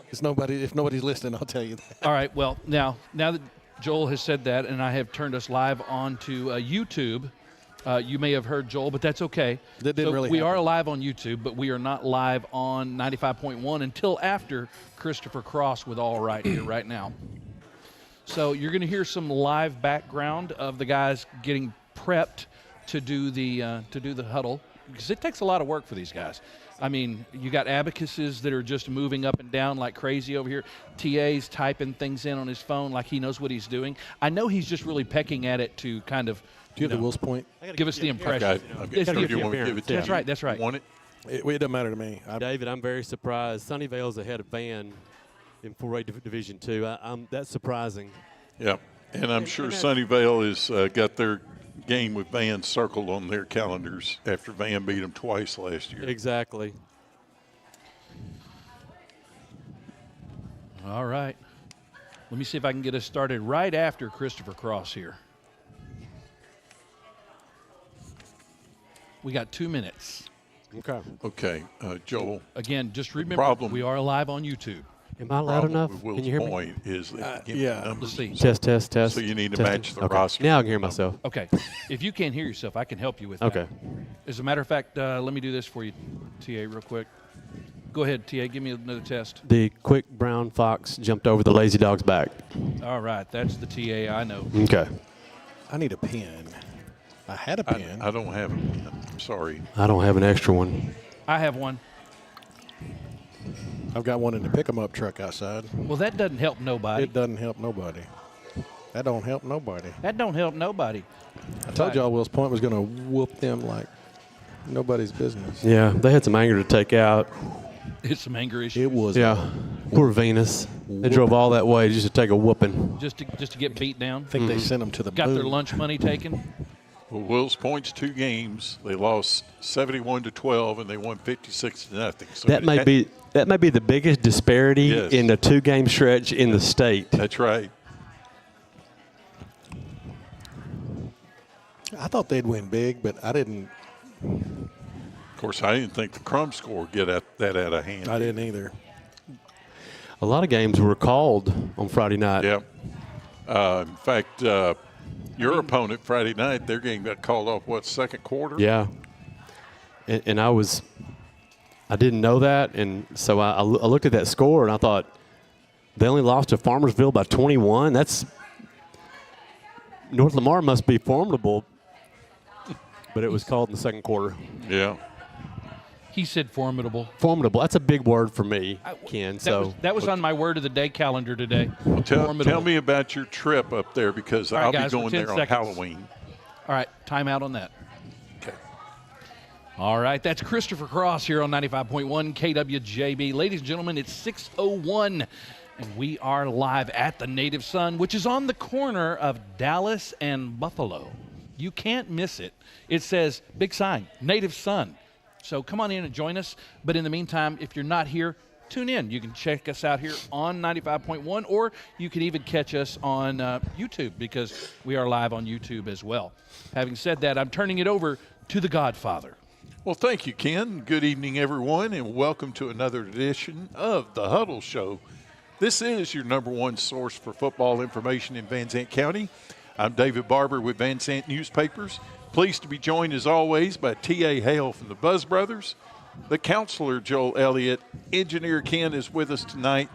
If nobody's listening, I'll tell you that. All right. Well, now that Joel has said that, and I have turned us live onto YouTube. You may have heard Joel, but that's okay. That didn't really we happen. are live on YouTube, but we are not live on 95.1 until after Christopher Cross with All Right here right now. So you're going to hear some live background of the guys getting prepped to do the huddle, because it takes a lot of work for these guys. I mean, you got abacuses that are just moving up and down like crazy over here. TA's typing things in on his phone like he knows what he's doing. I know he's just really pecking at it to kind of, Do you have the Will's point? give us the impression. That's right, that's right. You want it? It doesn't matter to me. David, I'm very surprised. Sunnyvale's ahead of Van in 4A Division II. That's surprising. Yeah, and I'm sure Sunnyvale has got their game with Van circled on their calendars after Van beat them twice last year. Exactly. All right. Let me see if I can get us started right after Christopher Cross here. We got 2 minutes. Okay, Joel. Again, just remember, we are live on YouTube. Am I loud enough? Will's Can you hear me? point is that Let's see. Test. So you need to match the roster. Now I can hear myself. Okay. If you can't hear yourself, I can help you with that. Okay. As a matter of fact, let me do this for you, TA, real quick. Go ahead, TA. Give me another test. The quick brown fox jumped over the lazy dog's back. All right. That's the TA I know. Okay. I need a pen. I had a pen. I don't have it. I'm sorry. I don't have an extra one. I have one. I've got one in the pick-em-up truck outside. Well, that doesn't help nobody. It doesn't help nobody. That don't help nobody. That don't help nobody. I told y'all Will's point was going to whoop them like nobody's business. Yeah, they had some anger to take out. It's some anger issue. It was. Yeah. Poor Venus. They drove all that way just to take a whooping. Just to get beat down. I think they sent them to the Got moon. their lunch money taken. Well, Will's points 2 games. They lost 71-12, and they won 56-0. So That may be the biggest disparity Yes. in the 2-game stretch in the state. That's right. I thought they'd win big, but I didn't. Of course, I didn't think the Crum score would get that out of hand. I didn't either. A lot of games were called on Friday night. Yeah. In fact, your opponent Friday night, their game got called off, second quarter? Yeah. And I didn't know that, and so I looked at that score, and I thought, they only lost to Farmersville by 21? North Lamar must be formidable, but it was called in the second quarter. Yeah. He said formidable. Formidable. That's a big word for me, Ken. That was on my word of the day calendar today. Well, tell me about your trip up there, because All right, I'll guys, be for going 10 there on seconds. Halloween. All right, time out on that. Okay. All right, that's Christopher Cross here on 95.1 KWJB. Ladies and gentlemen, it's 6:01, and we are live at the Native Sun, which is on the corner of Dallas and Buffalo. You can't miss it. It says, big sign, Native Sun. So come on in and join us. But in the meantime, if you're not here, tune in. You can check us out here on 95.1, or you can even catch us on YouTube, because we are live on YouTube as well. Having said that, I'm turning it over to the Godfather. Well, thank you, Ken. Good evening, everyone, and welcome to another edition of the Huddle Show. This is your #1 source for football information in Van Zandt County. I'm David Barber with Van Zandt Newspapers. Pleased to be joined, as always, by T.A. Hale from the Buzz Brothers, the counselor, Joel Elliott. Engineer Ken is with us tonight.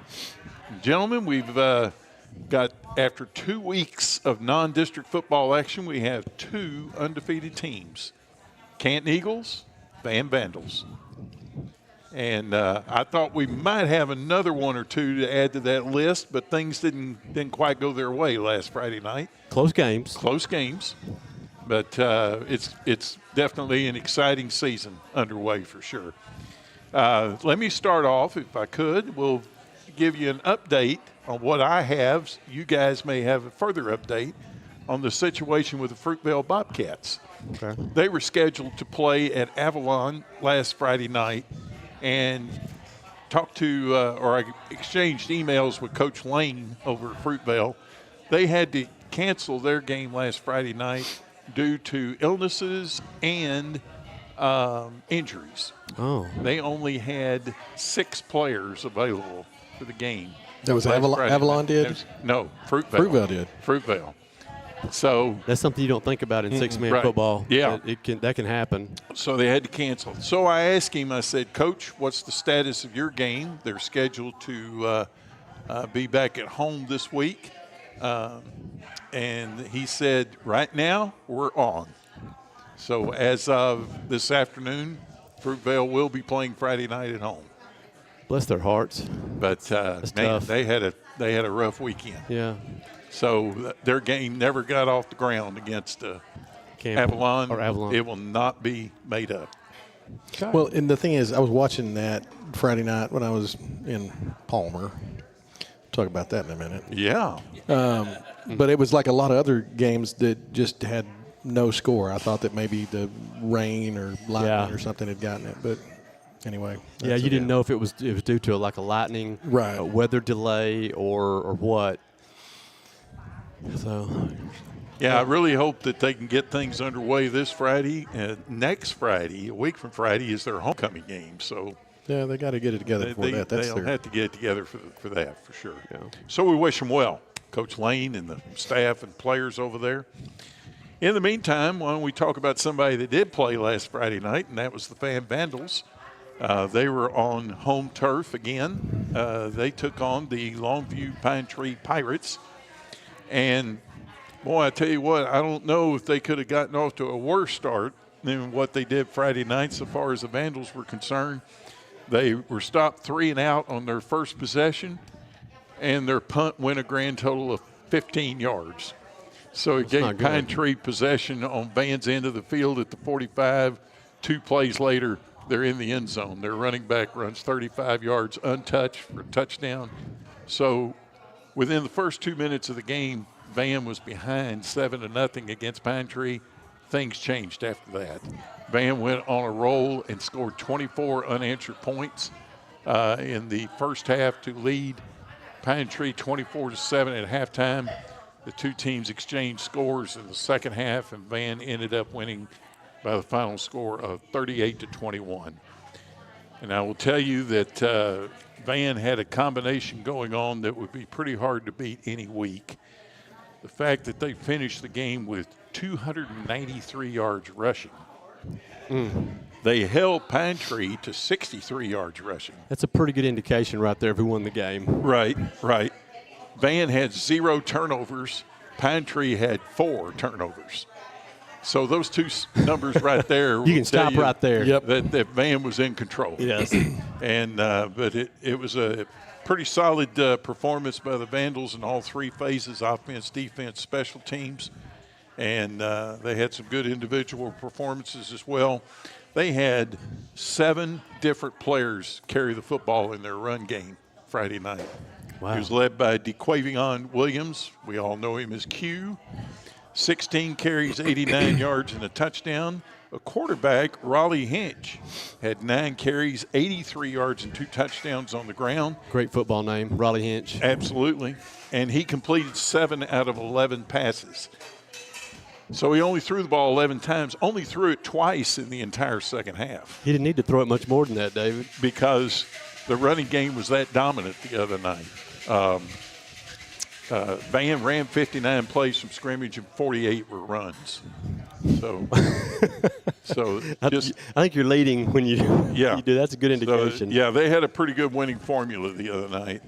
Gentlemen, we've got, after 2 weeks of non-district football action, we have 2 undefeated teams, Canton Eagles, Van Vandals. And I thought we might have another 1 or 2 to add to that list, but things didn't quite go their way last Friday night. Close games. But it's definitely an exciting season underway for sure. Let me start off, if I could. We'll give you an update on what I have. You guys may have a further update on the situation with the Fruitvale Bobcats. Okay. They were scheduled to play at Avalon last Friday night, and talked to or I exchanged emails with Coach Lane over at Fruitvale. They had to cancel their game last Friday night due to illnesses and injuries. Oh. They only had 6 players available after the game. That was last Avalon, Friday Avalon night. did? It was- no, Fruitvale. Fruitvale did. Fruitvale. So That's something you don't think about in six-man Right. football. Yeah. That can happen. So they had to cancel. So I asked him, I said, Coach, what's the status of your game? They're scheduled to be back at home this week. And he said, right now, we're on. So as of this afternoon, Fruitvale will be playing Friday night at home. Bless their hearts. But, man, tough. they had a rough weekend. Yeah. So their game never got off the ground against Avalon. Avalon. It will not be made up. Well, and the thing is, I was watching that Friday night when I was in Palmer. Talk about that in a minute. Yeah. But it was like a lot of other games that just had no score. I thought that maybe the rain or lightning or something had gotten it. But anyway. Yeah, you didn't know if it was due to like a lightning, Right. a weather delay, or what. So, Yeah, I really hope that they can get things underway this Friday. Next Friday, a week from Friday, is their homecoming game. So Yeah, they got to get it together for that. That's they'll their, have to get it together for that, for sure. Yeah. So we wish them well, Coach Lane and the staff and players over there. In the meantime, why don't we talk about somebody that did play last Friday night, and that was the Fan Vandals. They were on home turf again. They took on the Longview Pine Tree Pirates. And, boy, I tell you what, I don't know if they could have gotten off to a worse start than what they did Friday night so far as the Vandals were concerned. They were stopped 3 and out on their first possession, and their punt went a grand total of 15 yards. So it gave Pine Tree possession on Van's end of the field at the 45. 2 plays later, they're in the end zone. Their running back runs 35 yards untouched for a touchdown. So within the first 2 minutes of the game, Van was behind 7-0 against Pine Tree. Things changed after that. Van went on a roll and scored 24 unanswered points in the first half to lead Pine Tree 24-7 at halftime. The two teams exchanged scores in the second half, and Van ended up winning by the final score of 38-21. And I will tell you that Van had a combination going on that would be pretty hard to beat any week. The fact that they finished the game with 293 yards rushing. They held Pine Tree to 63 yards rushing. that's a pretty good indication right there if we won the game. Right. Van had 0 turnovers. Pine Tree had 4 turnovers. So those two numbers right there. You can stop right there. Yep. That Van was in control. Yes. And but it was a pretty solid performance by the Vandals in all 3 phases: offense, defense, special teams. And they had some good individual performances as well. They had 7 different players carry the football in their run game Friday night. Wow. He was led by DeQuavion Williams. We all know him as Q. 16 carries, 89 yards, and a touchdown. A quarterback, Raleigh Hinch, had 9 carries, 83 yards, and 2 touchdowns on the ground. Great football name, Raleigh Hinch. Absolutely. And he completed 7 out of 11 passes. So he only threw the ball 11 times, only threw it twice in the entire second half He didn't need to throw it much more than that, David. because the running game was that dominant the other night. Van ran 59 plays from scrimmage and 48 were runs. So just I think you're leading when you, Yeah. you do. That's a good so, indication. yeah, they had a pretty good winning formula the other night.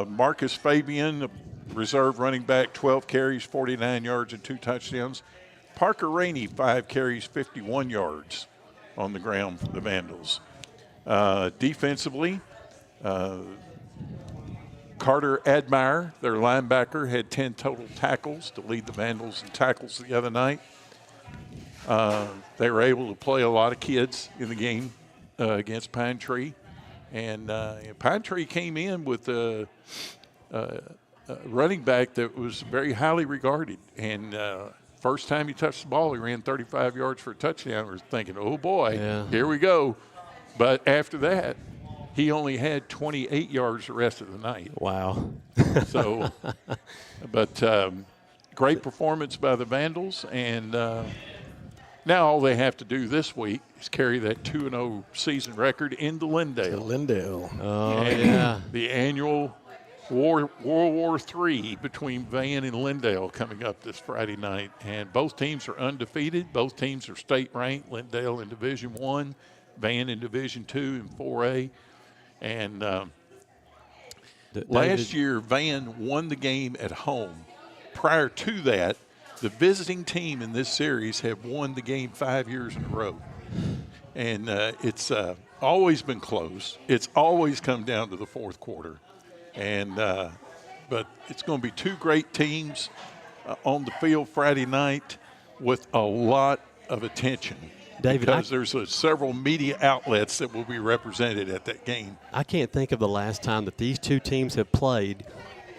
Marcus Fabian, a reserve running back, 12 carries, 49 yards, and 2 touchdowns. Parker Rainey, 5 carries, 51 yards on the ground for the Vandals. Defensively, Carter Admire, their linebacker, had 10 total tackles to lead the Vandals in tackles the other night. They were able to play a lot of kids in the game against Pine Tree. And Pine Tree came in with a running back that was very highly regarded. And first time he touched the ball, he ran 35 yards for a touchdown. We were thinking, oh, boy, here we go. But after that, he only had 28 yards the rest of the night. Wow. So, but great performance by the Vandals. And, Now all they have to do this week is carry that 2-0 season record into Lindale. Oh, yeah. The annual World War III between Van and Lindale coming up this Friday night. And both teams are undefeated. Both teams are state ranked. Lindale in Division I, Van in Division II and 4A. And last year, Van won the game at home. Prior to that, the visiting team in this series have won the game 5 years in a row. And it's always been close. It's always come down to the fourth quarter. And but it's going to be two great teams on the field Friday night with a lot of attention. David, because there's several media outlets that will be represented at that game. I can't think of the last time that these two teams have played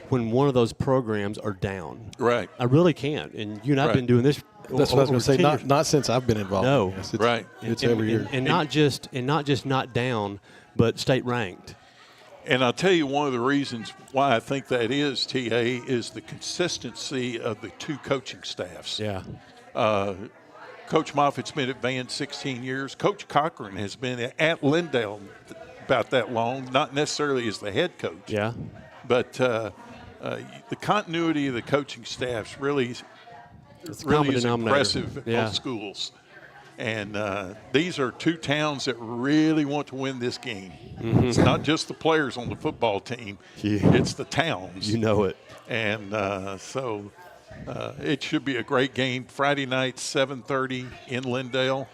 when one of those programs are down. Right. I really can't. And you and I've been doing this. That's what I was going to say. Not since I've been involved. No. In this. Right. It's every year. And not just not down, but state ranked. And I'll tell you one of the reasons why I think that is, TA, is the consistency of the two coaching staffs. Yeah. Coach Moffitt's been at Van 16 years. Coach Cochran has been at Lindale about that long, not necessarily as the head coach. Yeah. But the continuity of the coaching staffs really is impressive at both schools. And these are two towns that really want to win this game. Mm-hmm. It's not just the players on the football team. Yeah. It's the towns. You know it. And so it should be a great game. Friday night, 7:30 in Lindale.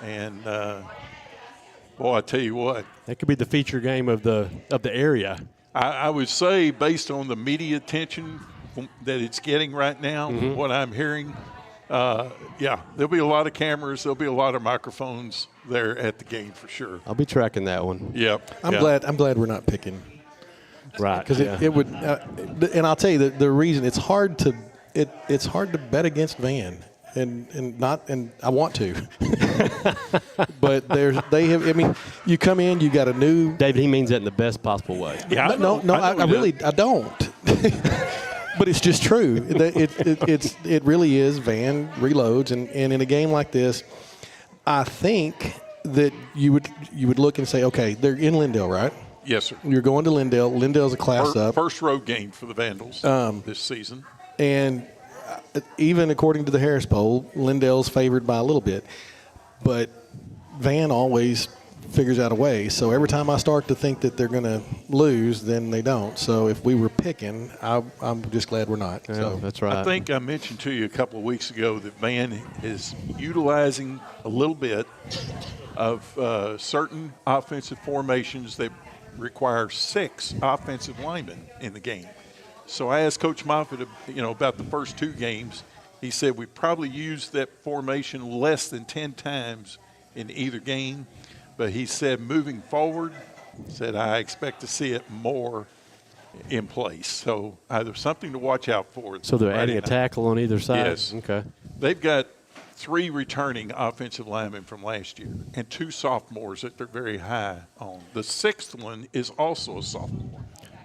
And, boy, I tell you what. That could be the feature game of the area. I would say, based on the media attention that it's getting right now, what I'm hearing, there'll be a lot of cameras. There'll be a lot of microphones there at the game for sure. I'll be tracking that one. Yep. I'm glad we're not picking. Right. Because it would, and I'll tell you the reason it's hard to bet against Van. And I want to, but I mean, you come in, you got a new. David, he means that in the best possible way. Yeah, I don't. But it's just true. It really is. Van reloads, and in a game like this, I think that you would look and say, okay, they're in Lindale, right? Yes, sir. You're going to Lindale. Lindale's a class up. First road game for the Vandals this season, and even according to the Harris poll, Lindale's favored by a little bit, but Van always figures out a way. So every time I start to think that they're going to lose, then they don't. So if we were picking, I'm just glad we're not. Yeah, so that's right. I think I mentioned to you a couple of weeks ago that Van is utilizing a little bit of certain offensive formations that require 6 offensive linemen in the game. So I asked Coach Moffitt, about the first 2 games. He said we probably used that formation less than 10 times in either game. But he said moving forward, I expect to see it more in place. So either something to watch out for. So they're adding a tackle on either side? Yes. Okay. They've got 3 returning offensive linemen from last year and 2 sophomores that they're very high on. The 6th one is also a sophomore.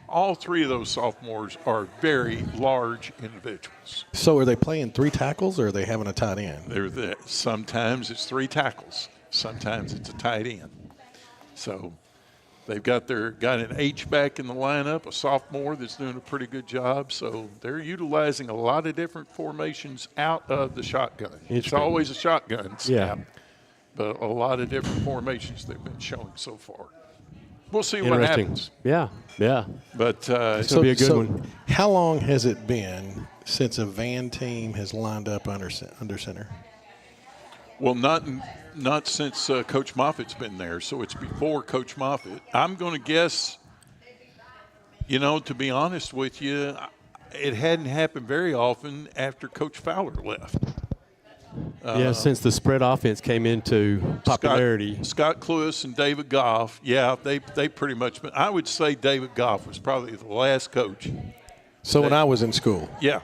All 3 of those sophomores are very large individuals. So are they playing 3 tackles, or are they having a tight end? Sometimes it's 3 tackles. Sometimes it's a tight end. So they've got an H-back in the lineup, a sophomore that's doing a pretty good job. So they're utilizing a lot of different formations out of the shotgun. It's always a shotgun snap, but a lot of different formations they've been showing so far. We'll see what happens. Yeah. But it's going to be a good one. How long has it been since a Van team has lined up under center? Well, not since Coach Moffitt's been there, so it's before Coach Moffitt. I'm going to guess, to be honest with you, it hadn't happened very often after Coach Fowler left. Since the spread offense came into popularity. Scott Cluess and David Goff, they pretty much – I would say David Goff was probably the last coach. So when I was in school. Yeah.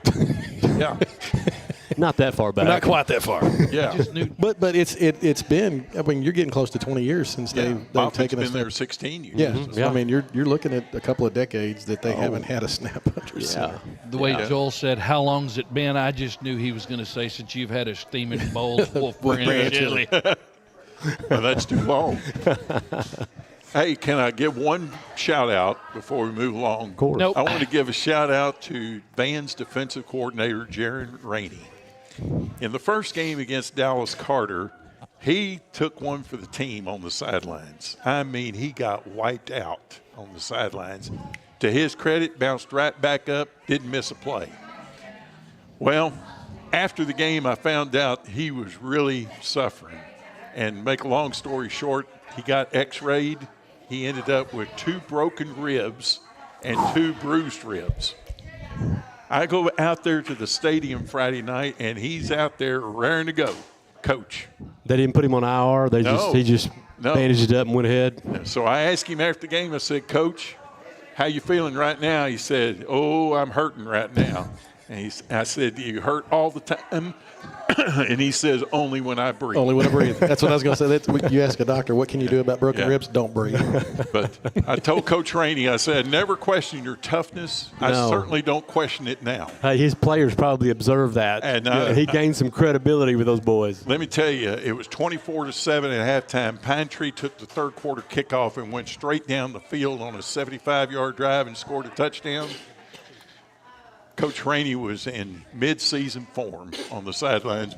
Not that far back. Not quite that far. Yeah. Just knew. But it's been. I mean, you're getting close to 20 years since they've Moffitt's taken been us there 16 years. Yeah. Yeah. I mean, you're looking at a couple of decades that they haven't had a snap under center. The way Joel said, how long's it been? I just knew he was going to say, since you've had a steaming bowl of Wolf Brand Brand chili. Well, that's too long. Hey, can I give one shout out before we move along? Of course. Nope. I want to give a shout out to Van's defensive coordinator, Jaron Rainey. In the first game against Dallas Carter, he took one for the team on the sidelines. I mean, he got wiped out on the sidelines. To his credit, bounced right back up, didn't miss a play. Well, after the game, I found out he was really suffering. And make a long story short, he got x-rayed. He ended up with 2 broken ribs and 2 bruised ribs. I go out there to the stadium Friday night, and he's out there raring to go. Coach. They didn't put him on IR. He just bandaged it up and went ahead. So I asked him after the game, I said, Coach, how you feeling right now? He said, oh, I'm hurting right now. And I said, do you hurt all the time? And he says, only when I breathe. Only when I breathe. That's what I was going to say. You ask a doctor, what can you do about broken ribs? Don't breathe. But I told Coach Rainey, I said, never question your toughness. I No. certainly don't question it now. Hey, his players probably observed that. And, he gained some credibility with those boys. Let me tell you, it was 24-7 at halftime. Pine Tree took the third quarter kickoff and went straight down the field on a 75-yard drive and scored a touchdown. Coach Rainey was in mid-season form on the sidelines,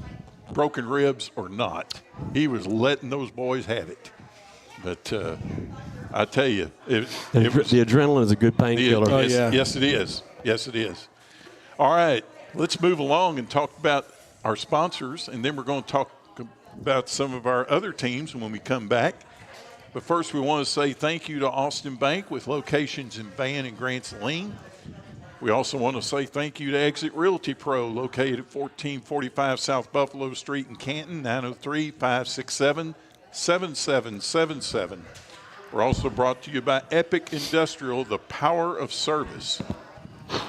broken ribs or not. He was letting those boys have it. But I tell you, it was The adrenaline is a good painkiller. Oh, yes, yeah. yes, it is. Yes, it is. All right, let's move along and talk about our sponsors, and then we're going to talk about some of our other teams when we come back. But first, we want to say thank you to Austin Bank with locations in Van and Grants Saline. We also want to say thank you to Exit Realty Pro, located at 1445 South Buffalo Street in Canton, 903-567-7777. We're also brought to you by Epic Industrial, the power of service.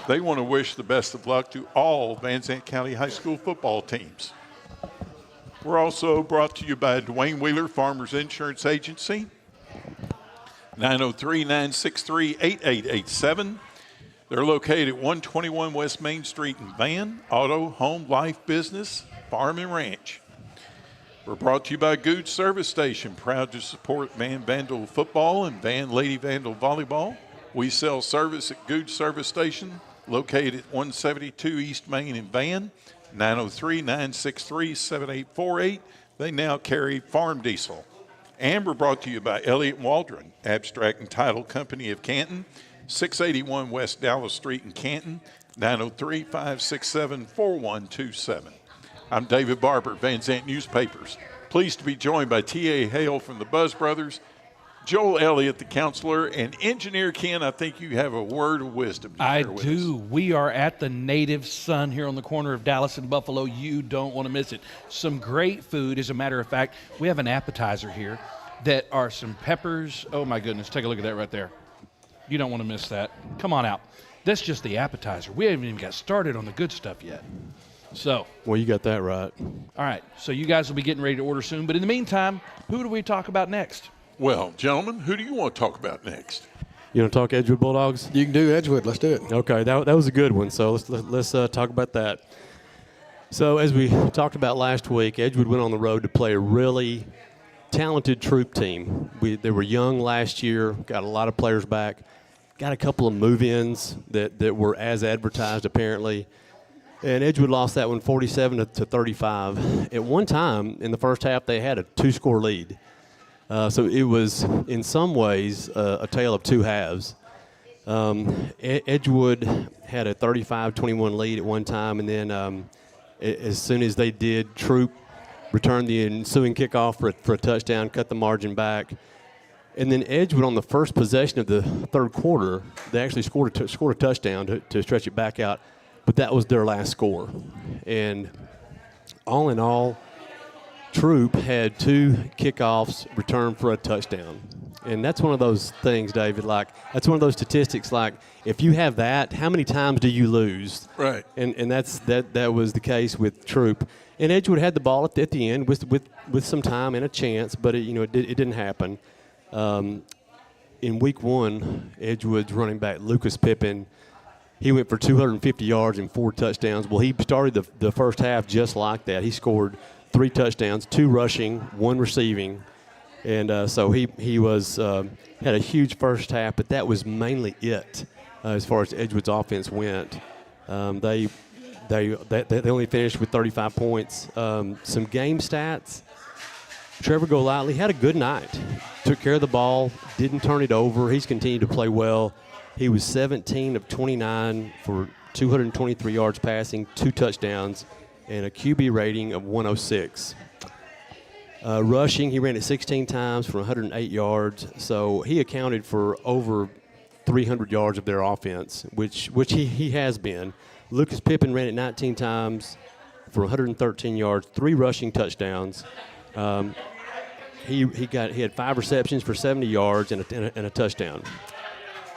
They want to wish the best of luck to all Van Zandt County High School football teams. We're also brought to you by Dwayne Wheeler Farmers Insurance Agency, 903-963-8887. They're located at 121 West Main Street in Van. Auto, home, life, business, farm, and ranch. We're brought to you by Good Service Station, proud to support Van Vandal football and Van Lady Vandal volleyball. We sell service at Good Service Station, located at 172 East Main in Van, 903-963-7848. They now carry farm diesel. And we're brought to you by Elliott Waldron, Abstract and Title Company of Canton, 681 West Dallas Street in Canton, 903-567-4127. I'm David Barber, Van Zandt Newspapers. Pleased to be joined by T.A. Hale from the Buzz Brothers, Joel Elliott, the counselor, and Engineer Ken. I think you have a word of wisdom to I share with do. us. We are at the Native Sun here on the corner of Dallas and Buffalo. You don't want to miss it. Some great food. As a matter of fact, we have an appetizer here that are some peppers. Oh, my goodness. Take a look at that right there. You don't want to miss that. Come on out. That's just the appetizer. We haven't even got started on the good stuff yet. So, Well, you got that right. all right. So you guys will be getting ready to order soon. But in the meantime, who do we talk about next? Well, gentlemen, who do you want to talk about next? You want to talk Edgewood Bulldogs? You can do Edgewood. Let's do it. Okay, that was a good one. So let's talk about that. So as we talked about last week, Edgewood went on the road to play a really talented troop team. They were young last year, got a lot of players back, got a couple of move-ins that were as advertised apparently. And Edgewood lost that one 47-35. At one time in the first half, they had a 2-score lead. So it was, in some ways, a tale of two halves. Edgewood had a 35-21 lead at one time, and then as soon as they did, Troop returned the ensuing kickoff for a touchdown, cut the margin back. And then Edgewood, on the first possession of the third quarter, they actually scored a touchdown to stretch it back out. But that was their last score. And all in all, Troop had 2 kickoffs returned for a touchdown. And that's one of those things, David, like that's one of those statistics, like if you have that, how many times do you lose? Right. And that was the case with Troop. And Edgewood had the ball at the end with some time and a chance, but it didn't happen. In week 1, Edgewood's running back Lucas Pippin, he went for 250 yards and 4 touchdowns. Well, he started the first half just like that. He scored 3 touchdowns, 2 rushing, 1 receiving. And so he was had a huge first half, but that was mainly it as far as Edgewood's offense went. They only finished with 35 points. Some game stats. Trevor Golightly had a good night. Took care of the ball, didn't turn it over. He's continued to play well. He was 17 of 29 for 223 yards passing, 2 touchdowns, and a QB rating of 106. Rushing, he ran it 16 times for 108 yards, so he accounted for over 300 yards of their offense, which he has been. Lucas Pippin ran it 19 times for 113 yards, 3 rushing touchdowns. He had 5 receptions for 70 yards and a touchdown.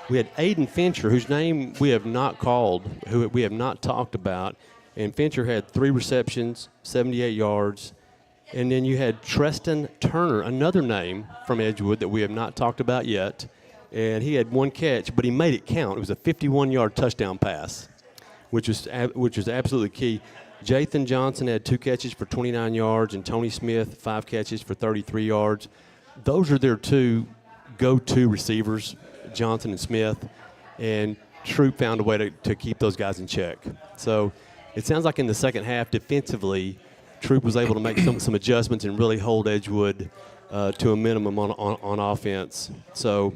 We had Aiden Fincher, whose name we have not called, who we have not talked about, and Fincher had 3 receptions, 78 yards. And then you had Treston Turner, another name from Edgewood that we have not talked about yet, and he had 1 catch, but he made it count. It was a 51-yard touchdown pass, which was absolutely key. Jathan Johnson had 2 catches for 29 yards, and Tony Smith 5 catches for 33 yards. Those are their 2 go-to receivers, Johnson and Smith, and Troop found a way to keep those guys in check. So it sounds like in the second half, defensively, Troop was able to make some adjustments and really hold Edgewood to a minimum on offense. So,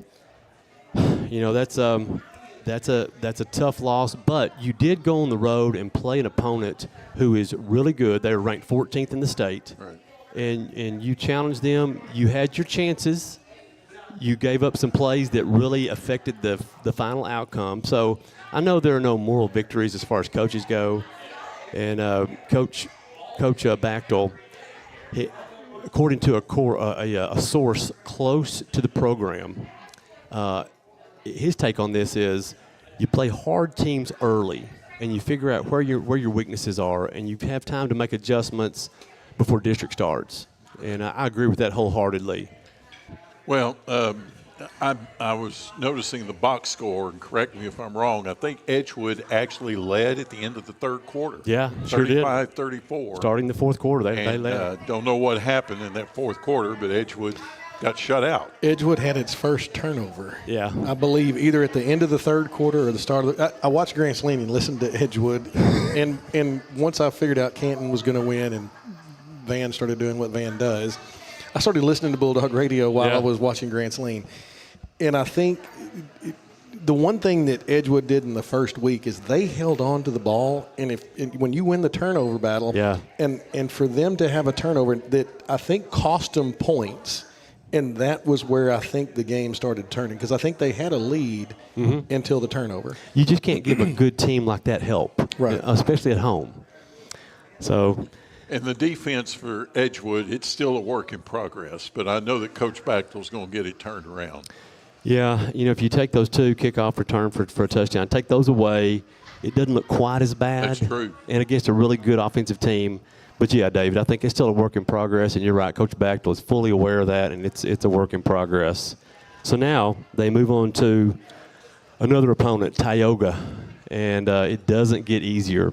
that's a tough loss, but you did go on the road and play an opponent who is really good. They were ranked 14th in the state, Right. and you challenged them. You had your chances. You gave up some plays that really affected the final outcome. So I know there are no moral victories as far as coaches go, and Coach Bachtel, according to a source close to the program, his take on this is you play hard teams early and you figure out where your weaknesses are, and you have time to make adjustments before district starts. And I agree with that wholeheartedly. Well, I was noticing the box score, and correct me if I'm wrong, I think Edgewood actually led at the end of the third quarter. Yeah, sure did. 35-34. Starting the fourth quarter, they led. Don't know what happened in that fourth quarter, but Edgewood got shut out. Edgewood had its first turnover. Yeah. I believe either at the end of the third quarter or the start of I watched Grant Saline and listened to Edgewood, and once I figured out Canton was going to win and Van started doing what Van does, I started listening to Bulldog Radio while I was watching Grant Saline. And I think the one thing that Edgewood did in the first week is they held on to the ball, and when you win the turnover battle, and for them to have a turnover that I think cost them points, and that was where I think the game started turning, because I think they had a lead until the turnover. You just can't give a good team like that help, right? Especially at home. So. And the defense for Edgewood, it's still a work in progress, but I know that Coach Bachtel's going to get it turned around. Yeah, if you take those 2 kickoff return for a touchdown, take those away, it doesn't look quite as bad. That's true. And against a really good offensive team. But, yeah, David, I think it's still a work in progress, and you're right. Coach Bachtel is fully aware of that, and it's a work in progress. So now they move on to another opponent, Tioga, and it doesn't get easier.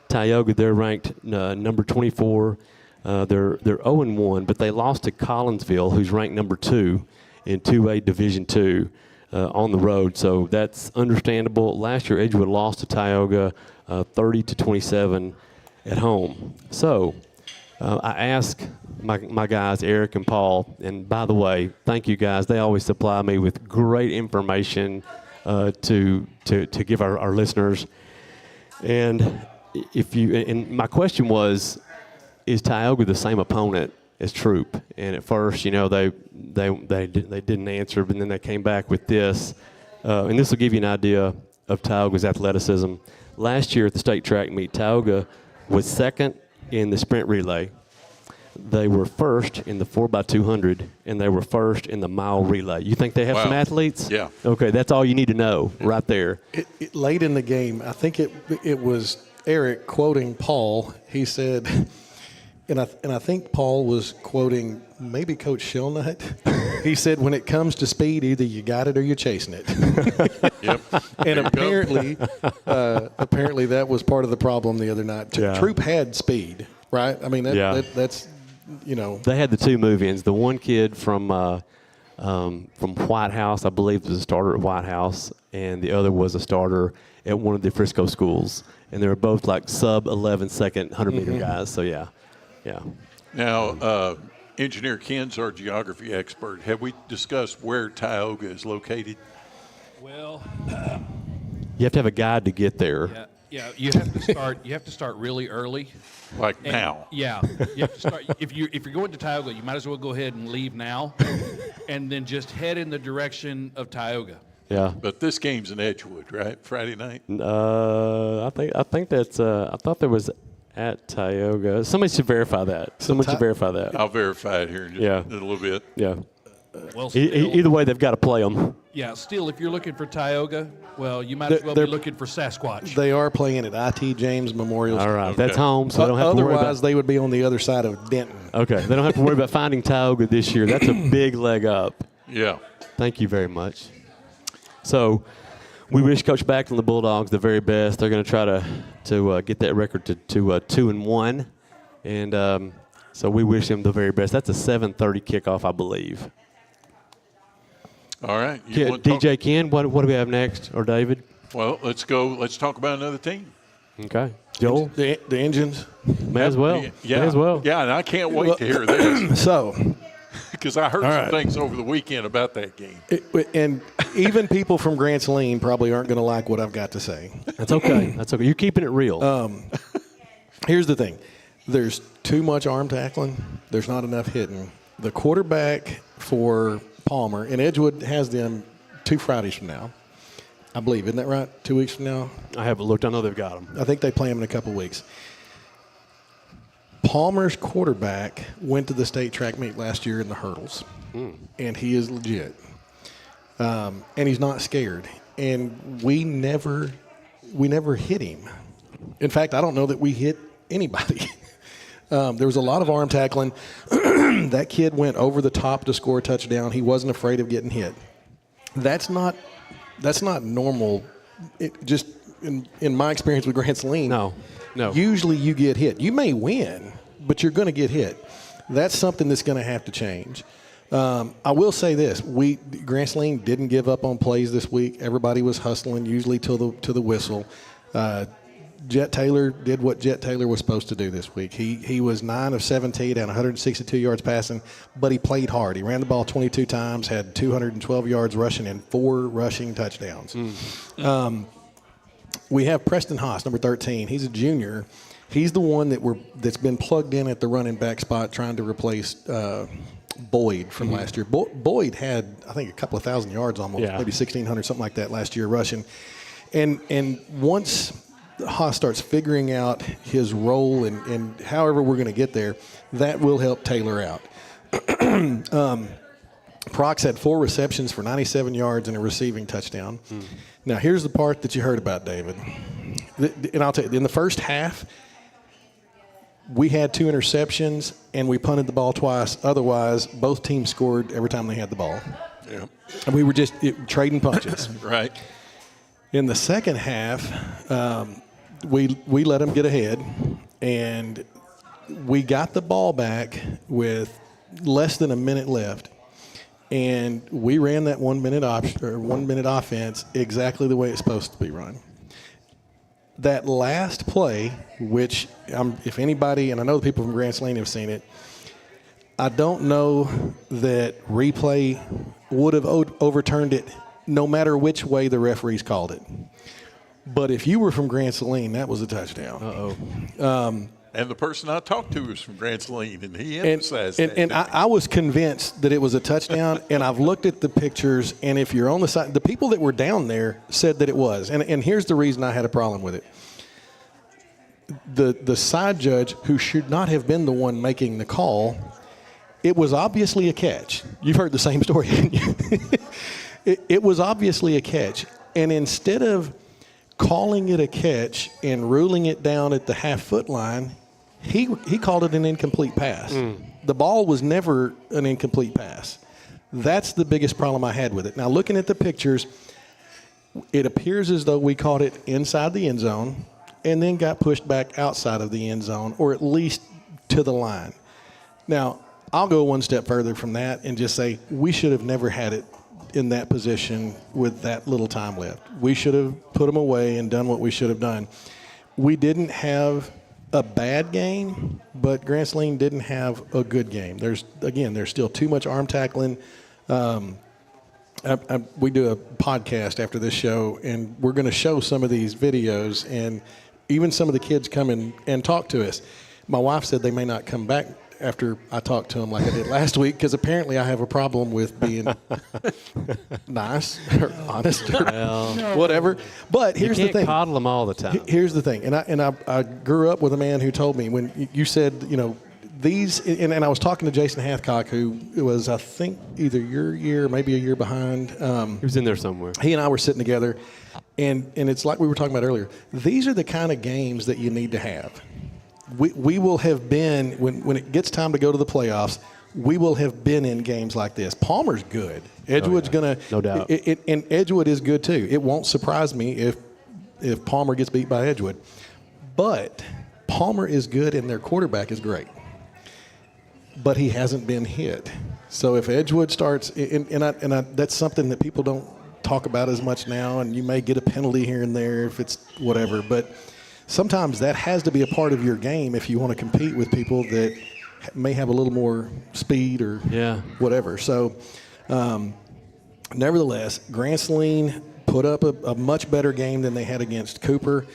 Tioga, they're ranked number 24. They're 0-1, but they lost to Collinsville, who's ranked number 2 in 2A Division II on the road. So that's understandable. Last year, Edgewood lost to Tioga 30-27 at home. So I asked my guys, Eric and Paul, and by the way, thank you guys. They always supply me with great information to give our listeners. And my question was, is Tioga the same opponent as Troop? And at first, they didn't answer, but then they came back with this, and this will give you an idea of Tioga's athleticism. Last year at the state track meet, Tioga was second in the sprint relay. they were first in the 4x200, and they were first in the mile relay. You think they have Wow. some athletes? Yeah. Okay, that's all you need to know right there. Late in the game, I think it was Eric quoting Paul. He said, and I think Paul was quoting maybe Coach Shilnut. He said, when it comes to speed, either you got it or you're chasing it. Yep. And apparently that was part of the problem the other night. Yeah. Troop had speed, right? I mean, that's, They had the two move-ins. The one kid from White House, I believe, was a starter at White House, and the other was a starter at one of the Frisco schools. And they were both like sub-11-second 100-meter guys. So, yeah. Now, Engineer Ken's our geography expert. Have we discussed where Tioga is located? Well, You have to have a guide to get there. yeah, you have to start. You have to start really early. Like And- now? Yeah, you have to start. If you're going to Tioga, you might as well go ahead and leave now, and then just head in the direction of Tioga. Yeah. But this game's in Edgewood, right? Friday night? I think that's. I thought there was at Tioga. Somebody should verify that. Someone should verify that. I'll verify it here in just a little bit. Yeah. Well, still, Either way, they've got to play them. yeah. Still, if you're looking for Tioga, well, you might as well be They're- looking for Sasquatch. they are playing at I.T. James Memorial. All right, Okay. that's home, so they don't have to worry Otherwise, about. they would be on the other side of Denton. Okay, they don't have to worry about finding Tioga this year. That's a big leg up. Yeah. Thank you very much. So, we wish Coach Back and the Bulldogs the very best. They're going to try to get that record to 2-1, and so we wish them the very best. That's a 7:30 kickoff, I believe. All right. Yeah, wanna talk- DJ Ken, what do we have next, or David? Well, let's go. Let's talk about another team. Okay, Joel, The engines. may as well. Yeah. May as well. Yeah, and I can't wait to hear this So, because I heard some right. things over the weekend about that game. and even people from Grants Lean probably aren't going to like what I've got to say. That's okay. That's okay. You're keeping it real. Here's the thing. There's too much arm tackling. There's not enough hitting. The quarterback for Palmer, and Edgewood has them 2 Fridays from now, I believe. Isn't that right? 2 weeks from now? I haven't looked. I know they've got them. I think they play them in a couple weeks. Palmer's quarterback went to the state track meet last year in the hurdles, and he is legit. And he's not scared. And we never hit him. In fact, I don't know that we hit anybody. There was a lot of arm tackling. That kid went over the top to score a touchdown. He wasn't afraid of getting hit. That's not normal. Just in my experience with Grants Lean. No. Usually you get hit. You may win, but you're going to get hit. That's something that's going to have to change. I will say this: Grants Lean didn't give up on plays this week. Everybody was hustling, usually to the whistle. Jet Taylor did what Jet Taylor was supposed to do this week. He was 9 of 17 and 162 yards passing, but he played hard. He ran the ball 22 times, had 212 yards rushing, and 4 rushing touchdowns. We have Preston Haas, number 13. He's a junior. He's the one that's been plugged in at the running back spot, trying to replace Boyd from last year. Boyd had, I think, a couple of thousand yards almost, maybe 1,600, something like that last year rushing. And once Haas starts figuring out his role and however we're going to get there, that will help Taylor out. Prox had 4 receptions for 97 yards and a receiving touchdown. Now, here's the part that you heard about, David. And I'll tell you, in the first half, we had 2 interceptions and we punted the ball twice. Otherwise, both teams scored every time they had the ball. Yeah. And we were just trading punches. Right. In the second half, we let them get ahead, and we got the ball back with less than a minute left, and we ran that 1 minute 1 minute offense exactly the way it's supposed to be run. That last play, which if anybody, and I know the people from Grants Lean have seen it, I don't know that replay would have overturned it no matter which way the referees called it. But if you were from Grants Lean, that was a touchdown. And the person I talked to was from Grants Lean, and he emphasized that. And I was convinced that it was a touchdown, and I've looked at the pictures, and if you're on the side, the people that were down there said that it was. And here's the reason I had a problem with it. the side judge, who should not have been the one making the call, it was obviously a catch. You've heard the same story, haven't you? It was obviously a catch. And instead of calling it a catch and ruling it down at the half-foot line, he called it an incomplete pass. The ball was never an incomplete pass. That's the biggest problem I had with it. Now, looking at the pictures, it appears as though we caught it inside the end zone and then got pushed back outside of the end zone, or at least to the line. Now, I'll go one step further from that and just say we should have never had it in that position with that little time left. We should have put them away and done what we should have done. We didn't have a bad game, but Grant Saline didn't have a good game. There's still too much arm tackling. We do a podcast after this show, and we're going to show some of these videos, and even some of the kids come in and talk to us. My wife said they may not come back after I talked to them like I did last week, because apparently I have a problem with being nice or honest or whatever. But here's the thing. You can't coddle them all the time. Here's the thing. And I grew up with a man who told me, when you said, these, and I was talking to Jason Hathcock, who was, I think, either your year, maybe a year behind. He was in there somewhere. He and I were sitting together, and it's like we were talking about earlier. These are the kind of games that you need to have. We will have been, when it gets time to go to the playoffs, we will have been in games like this. Palmer's good. Edgewood's going to. No doubt. And Edgewood is good, too. It won't surprise me if Palmer gets beat by Edgewood. But Palmer is good, and their quarterback is great. But he hasn't been hit. So if Edgewood starts, that's something that people don't talk about as much now, and you may get a penalty here and there if it's whatever. But sometimes that has to be a part of your game if you want to compete with people that may have a little more speed or whatever. So, nevertheless, Grant Saline put up a much better game than they had against Cooper.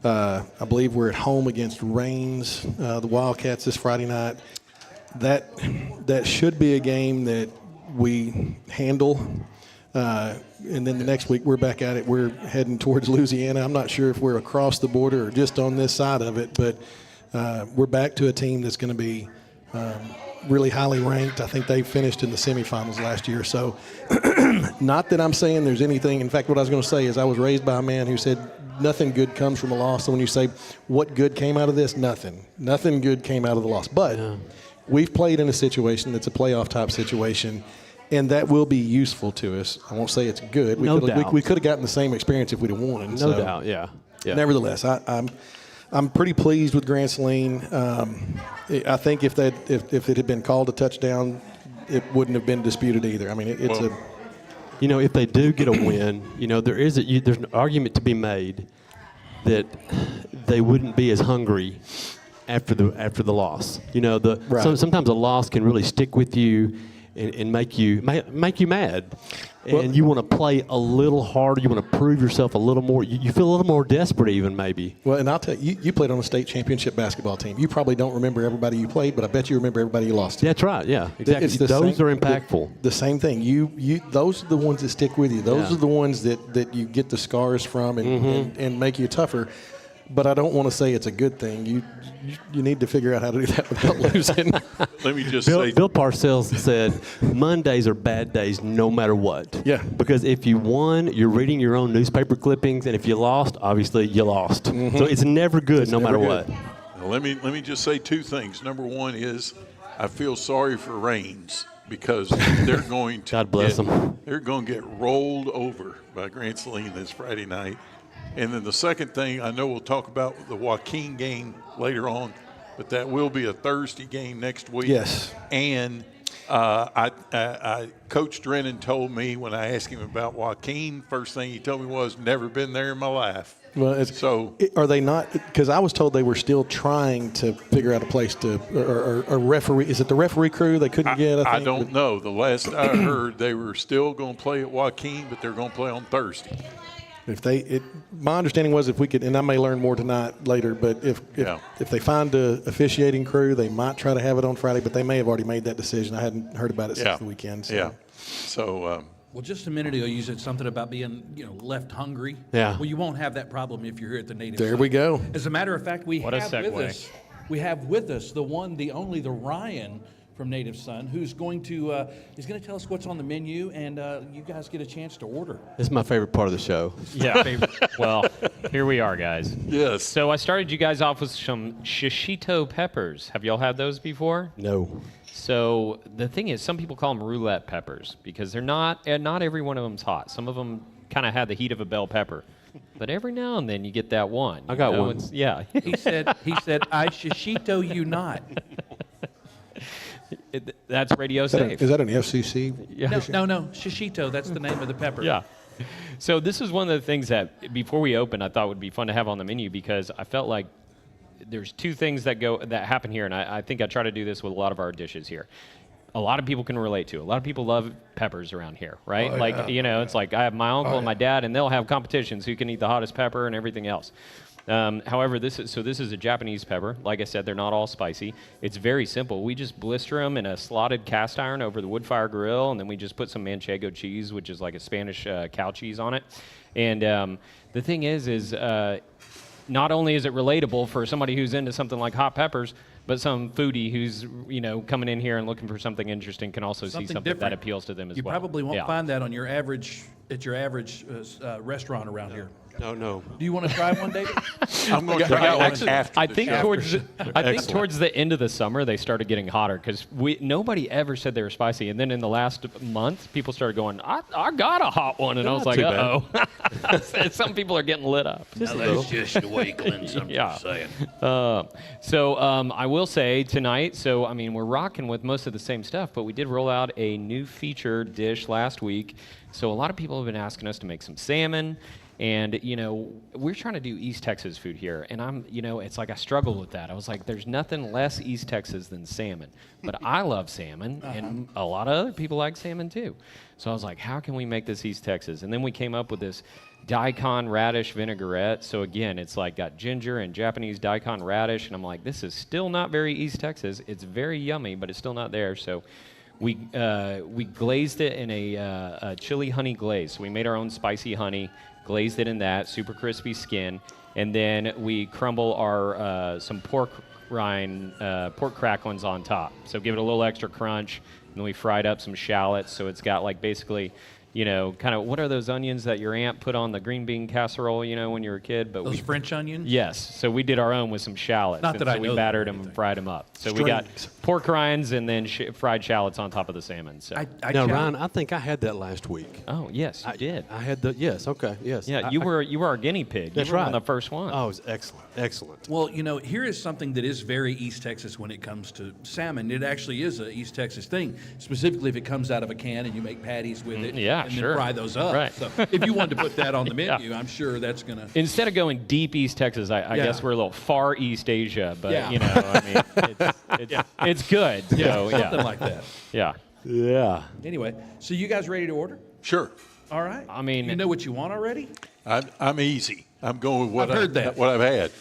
I believe we're at home against Rains, the Wildcats, this Friday night. That should be a game that we handle. And then the next week we're back at it. We're heading towards Louisiana. I'm not sure if we're across the border or just on this side of it, but we're back to a team that's going to be really highly ranked. I think they finished in the semifinals last year. So not that I'm saying there's anything. In fact, what I was going to say is I was raised by a man who said nothing good comes from a loss. So when you say what good came out of this, nothing good came out of the loss. But we've played in a situation that's a playoff type situation, and that will be useful to us. I won't say it's good. We could have gotten the same experience if we'd have won. No doubt, yeah. Nevertheless, I'm pretty pleased with Grant Saline. I think if it had been called a touchdown, it wouldn't have been disputed either. I mean, if they do get a win, there's an argument to be made that they wouldn't be as hungry after the loss. Sometimes a loss can really stick with you and make you mad, and you want to play a little harder. You want to prove yourself a little more. You feel a little more desperate, even maybe. Well, and I'll tell you, you played on a state championship basketball team. You probably don't remember everybody you played, but I bet you remember everybody you lost to. That's right. Yeah, exactly. Those are impactful. The same thing. Those are the ones that stick with you. Those are the ones that you get the scars from and make you tougher. But I don't want to say it's a good thing. You need to figure out how to do that without losing. Let me just say, Bill Parcells said Mondays are bad days no matter what. Yeah. Because if you won, you're reading your own newspaper clippings, and if you lost, obviously you lost. Mm-hmm. So it's never good no matter what. Now, let me just say two things. Number one is I feel sorry for Rains because they're going to God bless them. They're going to get rolled over by Grant Saline this Friday night. And then the second thing, I know we'll talk about the Joaquin game later on, but that will be a Thursday game next week. Yes. And Coach Drennan told me when I asked him about Joaquin, first thing he told me was, never been there in my life. Well, are they not? Because I was told they were still trying to figure out a place to, or a referee. Is it the referee crew they couldn't get? I don't know. The last I heard, they were still going to play at Joaquin, but they're going to play on Thursday. My understanding was if we could, and I may learn more tonight later, but if they find a officiating crew, they might try to have it on Friday, but they may have already made that decision. I hadn't heard about it since the weekend. So. Yeah. So, Well, just a minute ago, you said something about being, left hungry. Yeah. Well, you won't have that problem if you're here at the Native There Sun. we go. As a matter of fact, What a we have with us the one, the only, the Ryan from Native Sun, who's going to tell us what's on the menu, and you guys get a chance to order. This is my favorite part of the show. Yeah. Well, here we are, guys. Yes. So I started you guys off with some shishito peppers. Have y'all had those before? No. So the thing is, some people call them roulette peppers because they're not every one of them's hot. Some of them kind of have the heat of a bell pepper. But every now and then you get that one. I got one. Yeah. He said, I shishito you not. That's radio safe. Is that an FCC? No, shishito, that's the name of the pepper. Yeah. So this is one of the things that before we open, I thought would be fun to have on the menu because I felt like there's two things that happen here, and I think I try to do this with a lot of our dishes here. A lot of people can relate to. A lot of people love peppers around here, right? It's like I have my uncle and my dad, and they'll have competitions who can eat the hottest pepper and everything else. However, this is a Japanese pepper. Like I said, they're not all spicy. It's very simple. We just blister them in a slotted cast iron over the wood fire grill, and then we just put some manchego cheese, which is like a Spanish cow cheese on it. And the thing is not only is it relatable for somebody who's into something like hot peppers, but some foodie who's coming in here and looking for something interesting can also see something that appeals to them as you well. You probably won't find that on your average restaurant around here. No. Do you want to try one, David? I'm going to try one after I the think show. towards the end of the summer they started getting hotter because nobody ever said they were spicy, and then in the last month people started going, I got a hot one, and I was like, too uh-oh. Some people are getting lit up. That's just the way cleanse, I'm just saying. So I will say tonight, we're rocking with most of the same stuff, but we did roll out a new feature dish last week. So a lot of people have been asking us to make some salmon. And, we're trying to do East Texas food here. And it's like I struggle with that. I was like, there's nothing less East Texas than salmon. But I love salmon, and a lot of other people like salmon too. So I was like, how can we make this East Texas? And then we came up with this daikon radish vinaigrette. So again, it's like got ginger and Japanese daikon radish. And I'm like, this is still not very East Texas. It's very yummy, but it's still not there. So we glazed it in a chili honey glaze. So we made our own spicy honey, glazed it in that, super crispy skin, and then we crumble our some pork cracklings on top. So give it a little extra crunch, and then we fried up some shallots. So it's got like basically, kind of what are those onions that your aunt put on the green bean casserole, when you were a kid? But Those French onions? Yes. So we did our own with some shallots. Not that I know we battered them and fried them up. So we got pork rinds and then fried shallots on top of the salmon. So. Now, Ryan, I think I had that last week. Oh, yes, you did. I had yes, okay, yes. Yeah, you were our guinea pig. That's you were right. on the first one. Oh, it was excellent. Well, here is something that is very East Texas when it comes to salmon. It actually is a East Texas thing, specifically if it comes out of a can and you make patties with it and then fry those up. Right. So if you wanted to put that on the menu, I'm sure that's going to... Instead of going deep East Texas, I guess we're a little far East Asia, but, it's good. So, something like that. Yeah. Yeah. Anyway, so you guys ready to order? Sure. All right. I mean... You know what you want already? I'm easy. I'm going with I've heard that. what I've had.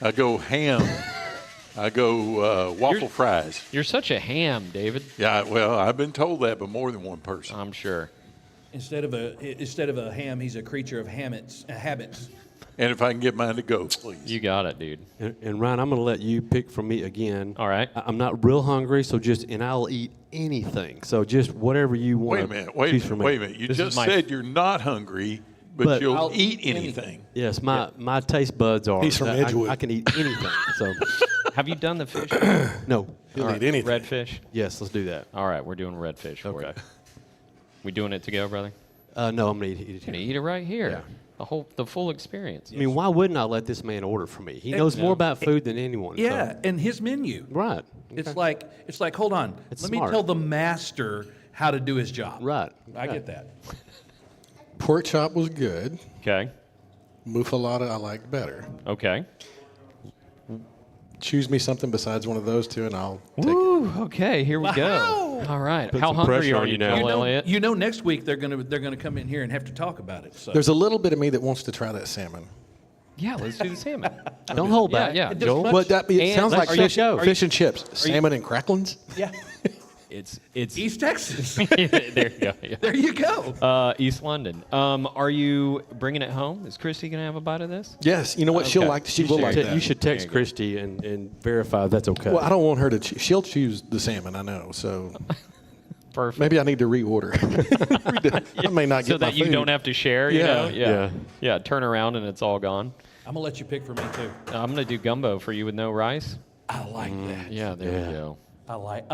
I go ham. I go waffle fries. You're such a ham, David. Yeah, well, I've been told that by more than one person. I'm sure. Instead of a ham, he's a creature of habits. And if I can get mine to go, please. You got it, dude. And Ryan, I'm going to let you pick from me again. All right. I'm not real hungry, so and I'll eat anything. So just whatever you want. Wait a minute. You just said you're not hungry, but you'll I'll eat eat anything. Yes, my taste buds are. He's from Edgewood. I can eat anything. So Have you done the fish? no. He'll eat anything. Redfish? Yes, let's do that. All right, we're doing redfish for you. We doing it to go, brother? No, I'm going to eat it You're gonna here. eat it right here. Yeah. The full experience. I mean, why wouldn't I let this man order for me? He knows more about food than anyone. Yeah, So. and his menu. Right. It's like, hold on. It's Let smart. me tell the master how to do his job. Right. I get that. Pork chop was good. Okay. Muffalata I liked better. Okay. Choose me something besides one of those two, and I'll take it. Woo, okay, here we go. Wow. All right. Put How some hungry pressure are on you you now. now, Elliot? You know, next week they're gonna come in here and have to talk about it. So There's a little bit of me that wants to try that salmon. Yeah, let's do the salmon. Don't hold back. Yeah. It does Joel. much- But it And sounds like are you- fish and chips. Salmon and cracklings? yeah. It's East Texas. there you go. Yeah. There you go. East London. Are you bringing it home? Is Christy gonna have a bite of this? Yes, you know what? She will like that. You should text Christy and verify if that's okay. Well, I don't want her to. She'll choose the salmon. I know. So Perfect. maybe I need to reorder. I may not get So that my you food. don't have to share. You Yeah. know? Yeah. Yeah. Turn around and it's all gone. I'm gonna let you pick for me too. I'm gonna do gumbo for you with no rice. I like that. Yeah. There Yeah. you go. I like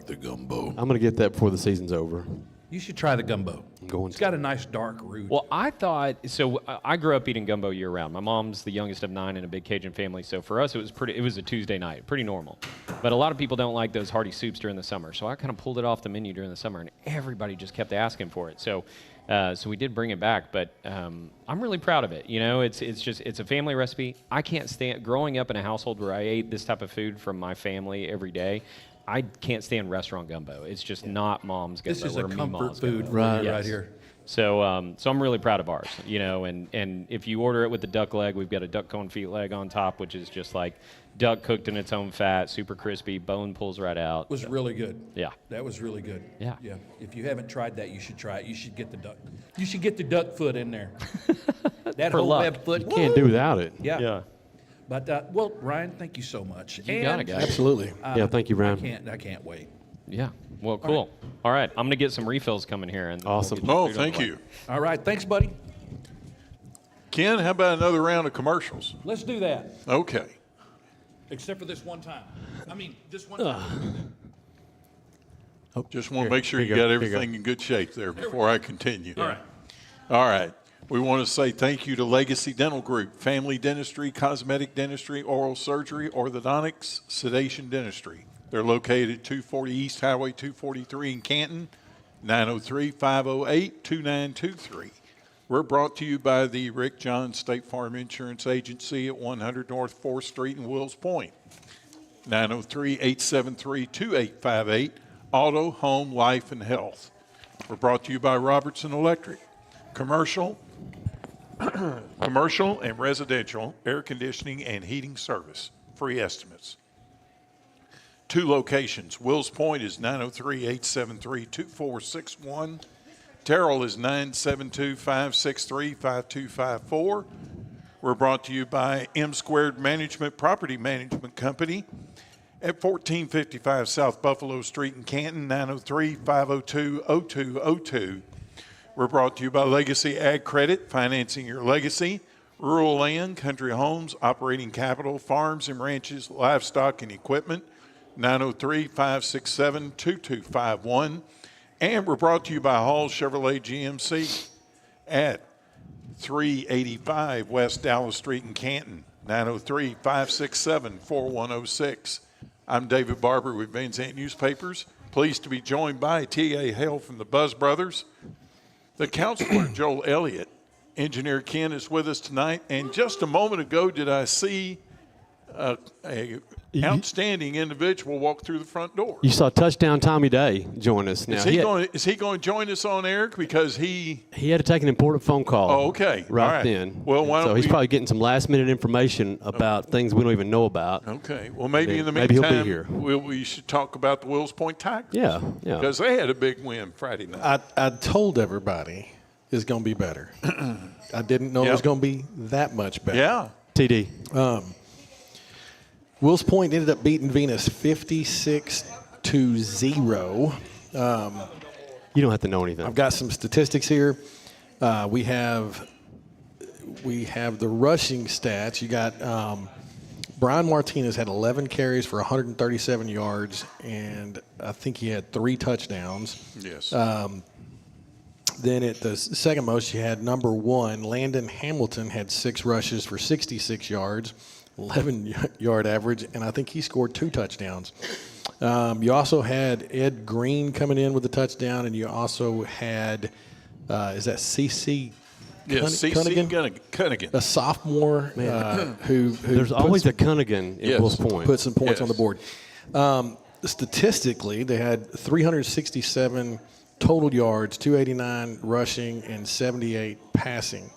the gumbo. I'm going to get that before the season's over. You should try the gumbo. I'm going It's got a nice dark root. Well, I thought so. I grew up eating gumbo year round. My mom's the youngest of 9 in a big Cajun family, so for us it was a Tuesday night, pretty normal. But a lot of people don't like those hearty soups during the summer, so I kind of pulled it off the menu during the summer, and everybody just kept asking for it. So we did bring it back, but I'm really proud of it. You know, it's a family recipe. I can't stand growing up in a household where I ate this type of food from my family every day. I can't stand restaurant gumbo. It's just not mom's gumbo. this is a or comfort Meemaw's food gumbo. for you Yes. right here. So I'm really proud of ours, you know, and if you order it with the duck leg, we've got a duck confit leg on top, which is just like duck cooked in its own fat, super crispy, bone pulls right out. It was really good. Yeah. That was really good. Yeah. Yeah. If you haven't tried that, you should try it. You should get the duck. You should get the duck foot in there. That For whole luck. web foot. You can't do without it. Yeah. Yeah. But well, Ryan, thank you so much. You got it, guys. Absolutely. Yeah, thank you, Ryan. I can't wait. Yeah. Well, cool. All right. I'm going to get some refills coming here. And Awesome. we'll get Oh, food on the thank way. you. All right. Thanks, buddy. Ken, how about another round of commercials? Let's do that. Okay. Except for this one time. I mean, this one time. Just want to Here, make sure here you you got go, here you everything in good shape there before I continue. All right. All right. We want to say thank you to Legacy Dental Group, family dentistry, cosmetic dentistry, oral surgery, orthodontics, sedation dentistry. They're located at 240 East Highway 243 in Canton, 903-508-2923. We're brought to you by the Rick John State Farm Insurance Agency at 100 North 4th Street in Wills Point, 903-873-2858, Auto, Home, Life, and Health. We're brought to you by Robertson Electric, commercial and residential air conditioning and heating service, free estimates. 2 locations. Wills Point is 903-873-2461. Terrell is 972-563-5254. We're brought to you by M Squared Management Property Management Company at 1455 South Buffalo Street in Canton, 903-502-0202. We're brought to you by Legacy Ag Credit, financing your legacy, rural land, country homes, operating capital, farms and ranches, livestock and equipment, 903-567-2251. And we're brought to you by Hall Chevrolet GMC at 385 West Dallas Street in Canton, 903-567-4106. I'm David Barber with Van Zant Newspapers. Pleased to be joined by T.A. Hale from the Buzz Brothers. The counselor, Joel Elliott. Engineer Ken is with us tonight. And just a moment ago, did I see a outstanding individual walk through the front door. You saw Touchdown Tommy Day join us. Now Is he going to join us on air? Because he had to take an important phone call. Oh, okay. Right, All right. then. Well, why so don't he's we- probably getting some last minute information about things we don't even know about. Okay. Well, maybe in the Maybe he'll be meantime, here. we should talk about the Wills Point Tigers. Yeah. Because they had a big win Friday night. I told everybody it's going to be better. I didn't know it was Yep. going to be that much better. Yeah. TD. Wills Point ended up beating Venus 56-0. You don't have to know anything. I've got some statistics here. We have the rushing stats. You got Brian Martinez had 11 carries for 137 yards, and I think he had 3 touchdowns. Yes. Then at the second most, you had number 1, Landon Hamilton had 6 rushes for 66 yards, 11-yard average, and I think he scored 2 touchdowns. You also had Ed Green coming in with a touchdown, and you also had, is that C.C. Yes, C.C. Cunningham. A sophomore who There's always a Cunningham in Yes. Wills Point. put some points on the Yes. board. Statistically, they had 367 total yards, 289 rushing, and 78 passing.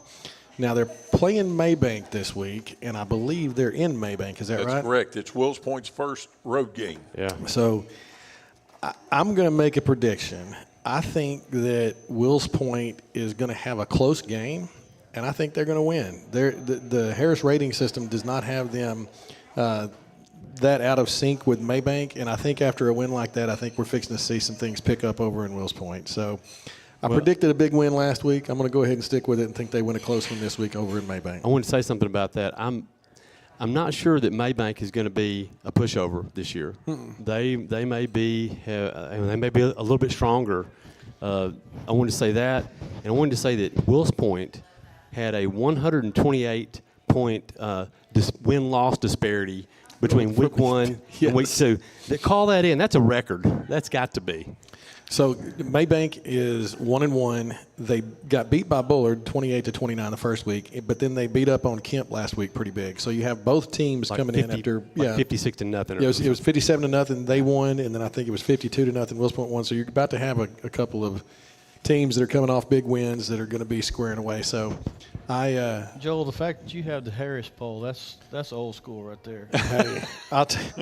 Now, they're playing Maybank this week, and I believe they're in Maybank. Is that That's right? correct. It's Wills Point's first road game. Yeah. So I'm going to make a prediction. I think that Wills Point is going to have a close game, and I think they're going to win. The Harris rating system does not have them that out of sync with Maybank, and I think after a win like that, I think we're fixing to see some things pick up over in Wills Point. So I predicted a big win last week. I'm going to go ahead and stick with it and think they win a close one this week over in Maybank. I want to say something about that. I'm not sure that Maybank is going to be a pushover this year. They may be a little bit stronger. I wanted to say that, and I wanted to say that Wills Point had a 128-point win-loss disparity between week 1 and week 2. They call that in. That's a record. That's got to be. So Maybank is 1-1. They got beat by Bullard 28-29 the first week, but then they beat up on Kemp last week pretty big. So you have both teams coming in after 56-0. Yeah, it was 57-0. They won, and then I think it was 52-0. Wills Point won. So you're about to have a couple of teams that are coming off big wins that are going to be squaring away. So Joel, the fact that you have the Harris poll, that's old school right there. hey,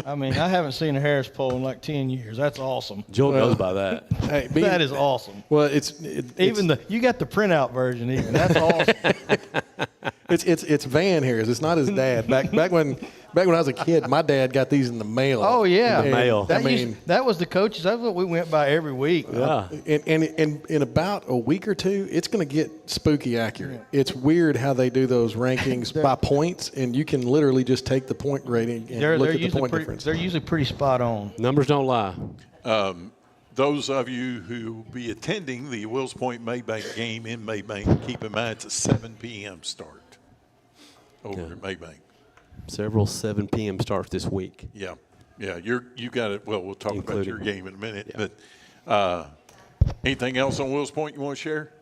I mean, I haven't seen a Harris poll in like 10 years. That's awesome. Joel knows by that. hey, That is awesome. Well, You got the printout version even. That's awesome. it's Van Harris. It's not his dad. Back when I was a kid, my dad got these in the mail. Oh yeah, In the mail. That was the coaches. That's what we went by every week. Yeah. And in about a week or two, it's going to get spooky accurate. It's weird how they do those rankings by points, and you can literally just take the point rating and look at the point difference. They're usually pretty spot on. Numbers don't lie. Those of you who will be attending the Wills Point Maybank game in Maybank, keep in mind it's a 7 p.m. start over at Maybank. Several 7 p.m. starts this week. Yeah, you got it. Well, we'll talk about your game in a minute. Yeah. But anything else on Wills Point you want to share?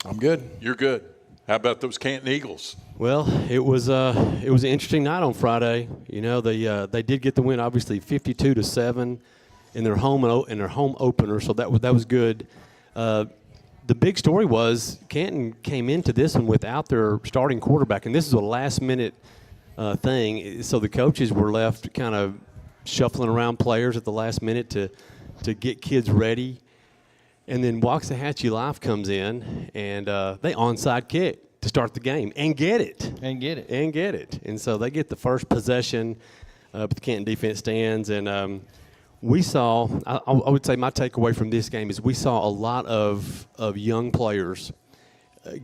I'm good. You're good. How about those Canton Eagles? Well, it was an interesting night on Friday. You know, they did get the win, obviously 52-7 in their home opener, so that was good. The big story was Canton came into this one without their starting quarterback, and this is a last-minute thing. So the coaches were left kind of shuffling around players at the last minute to get kids ready. And then Waxahachie Life comes in, and they onside kick to start the game and get it. And so they get the first possession, but the Canton defense stands. And we saw, I would say my takeaway from this game is we saw a lot of young players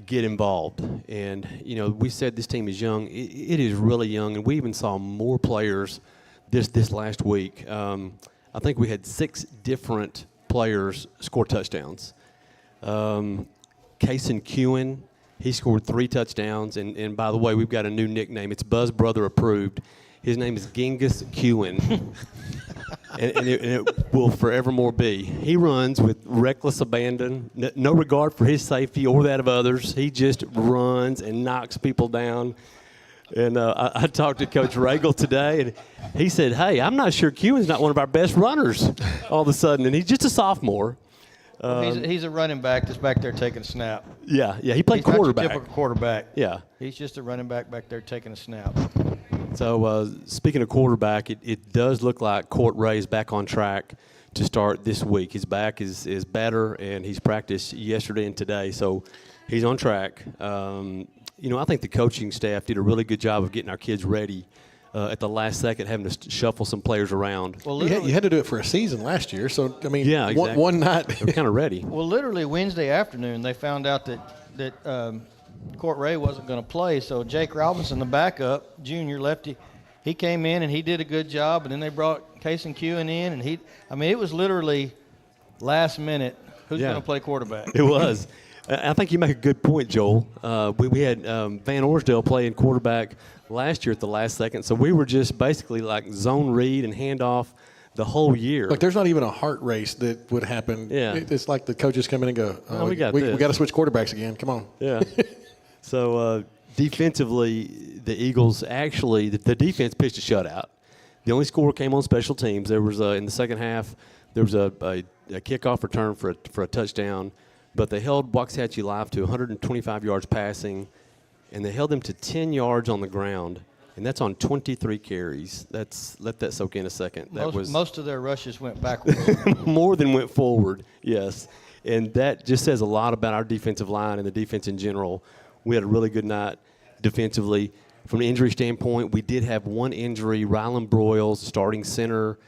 get involved. And, you know, we said this team is young. It is really young, and we even saw more players this last week. I think we had 6 different players score touchdowns. Kason Kewen, he scored 3 touchdowns. And by the way, we've got a new nickname. It's Buzz Brother approved. His name is Genghis Kewen. and it will forevermore be. He runs with reckless abandon, no regard for his safety or that of others. He just runs and knocks people down. And I talked to Coach Regal today, and he said, hey, I'm not sure Kewen's not one of our best runners all of a sudden, and he's just a sophomore. He's a running back that's back there taking a snap. Yeah, he played He's not your quarterback. typical quarterback. Yeah. He's just a running back there taking a snap. So speaking of quarterback, it does look like Court Ray is back on track to start this week. His back is better, and he's practiced yesterday and today, so he's on track. You know, I think the coaching staff did a really good job of getting our kids ready at the last second, having to shuffle some players around. Well, you had to do it for a season last year, so I mean, yeah, exactly. one night They were kind of ready. Well, literally Wednesday afternoon, they found out that Court Ray wasn't going to play, so Jake Robinson, the backup, junior lefty, he came in and he did a good job, and then they brought Kason Kewen in, and it was literally last minute. Who's going to play quarterback? It was. I think you make a good point, Joel. We had Van Orsdale playing quarterback last year at the last second, so we were just basically like zone read and handoff the whole year. Look, there's not even a heart race that would happen. Yeah. It's like the coaches come in and go, No, we got to switch quarterbacks again. Come on. Yeah. So defensively, the Eagles actually, the defense pitched a shutout. The only score came on special teams. There was in the second half, there was a kickoff return for a touchdown, but they held Waxahachie Live to 125 yards passing, and they held them to 10 yards on the ground. and that's on 23 carries. Let that soak in a second. That was Most of their rushes went backwards. more than went forward, yes. And that just says a lot about our defensive line and the defense in general. We had a really good night defensively. From an injury standpoint, we did have one injury. Rylan Broyles, starting center,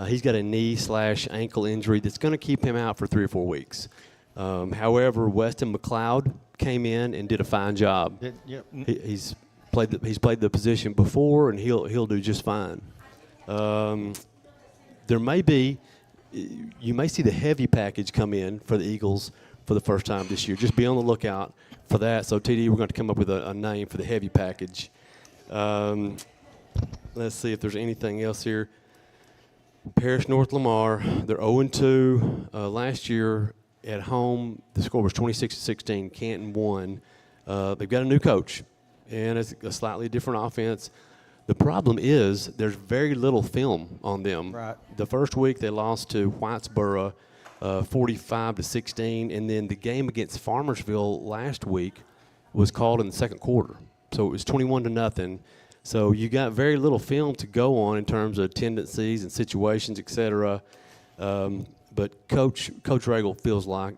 he's got a knee/ankle injury that's going to keep him out for 3 or 4 weeks. However, Weston McLeod came in and did a fine job. Yep. He's played the position before, and he'll do just fine. You may see the heavy package come in for the Eagles for the first time this year. Just be on the lookout for that. So, TD, we're going to come up with a name for the heavy package. Let's see if there's anything else here. Parish North Lamar, they're 0-2. Last year at home, the score was 26-16. Canton won. They've got a new coach, and it's a slightly different offense. The problem is there's very little film on them. Right. The first week they lost to Whitesboro 45-16, and then the game against Farmersville last week was called in the second quarter. So it was 21-0. So you got very little film to go on in terms of tendencies and situations, et cetera. But Coach Regal feels like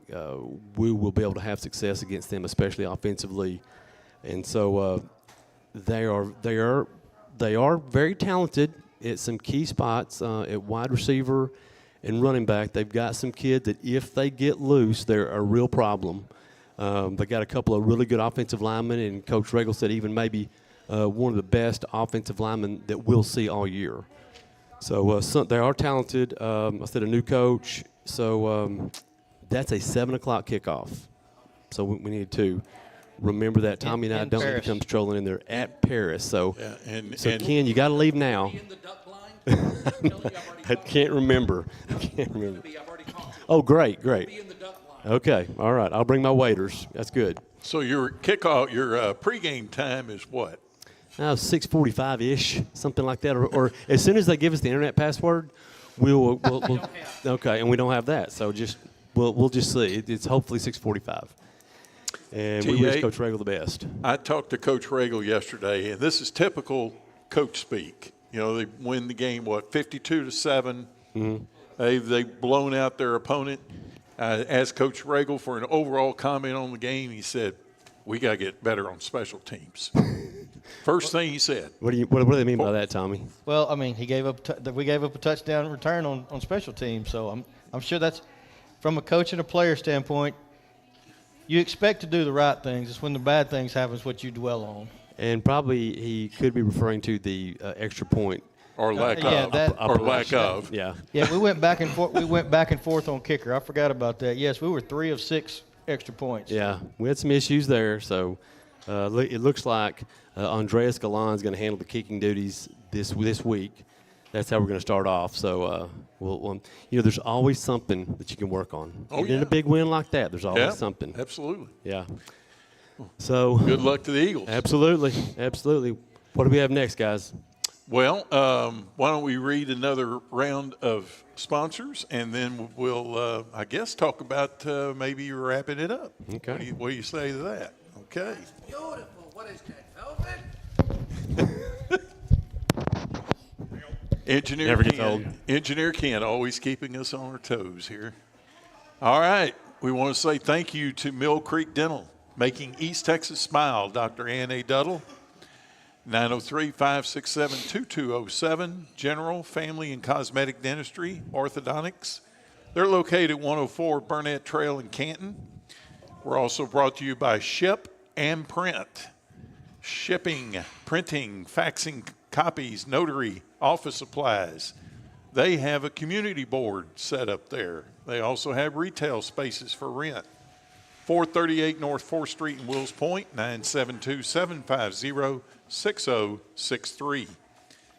we will be able to have success against them, especially offensively. And so they are very talented at some key spots at wide receiver and running back. They've got some kids that if they get loose, they're a real problem. They got a couple of really good offensive linemen, and Coach Regal said even maybe one of the best offensive linemen that we'll see all year. So they are talented. I said a new coach. So that's a 7 o'clock kickoff. So we need to remember that. Tommy and I don't need to come strolling in there at Paris. So, and Ken, you got to leave now. In the duck line? I can't remember. Oh, great. Okay, all right. I'll bring my waiters. That's good. So your kickoff, your pregame time is what? 6:45-ish, something like that. Or as soon as they give us the internet password, we'll okay, and we don't have that. So we'll just see. It's hopefully 6:45. And we wish Coach Regal the best. I talked to Coach Regal yesterday, and this is typical coach speak. You know, they win the game, 52-7. Mm-hmm. They've blown out their opponent. I asked Coach Regal for an overall comment on the game. He said, "We got to get better on special teams." First thing he said. What do they mean by that, Tommy? Well, I mean, we gave up a touchdown return on special teams, so I'm sure that's from a coach and a player standpoint. You expect to do the right things. It's when the bad things happen is what you dwell on. And probably he could be referring to the extra point. Or lack of. Yeah. Yeah, we went back and forth. We went back and forth on kicker. I forgot about that. Yes, we were 3 of 6 extra points. Yeah, we had some issues there. So it looks like Andreas Galan's going to handle the kicking duties this week. That's how we're going to start off. So there's always something that you can work on. Even in a big win like that, there's always something. Absolutely. Yeah. So good luck to the Eagles. Absolutely. What do we have next, guys? Well, why don't we read another round of sponsors, and then we'll, I guess, talk about maybe wrapping it up. Okay. What do you say to that? Okay. Beautiful. What is that, velvet? Engineer Ken, always keeping us on our toes here. All right. We want to say thank you to Mill Creek Dental, making East Texas smile. Dr. Ann A. Duddle. 903-567-2207, General, Family, and Cosmetic Dentistry, Orthodontics. They're located at 104 Burnett Trail in Canton. We're also brought to you by Ship and Print. Shipping, printing, faxing copies, notary, office supplies. They have a community board set up there. They also have retail spaces for rent. 438 North 4th Street in Wills Point, 972-750-6063.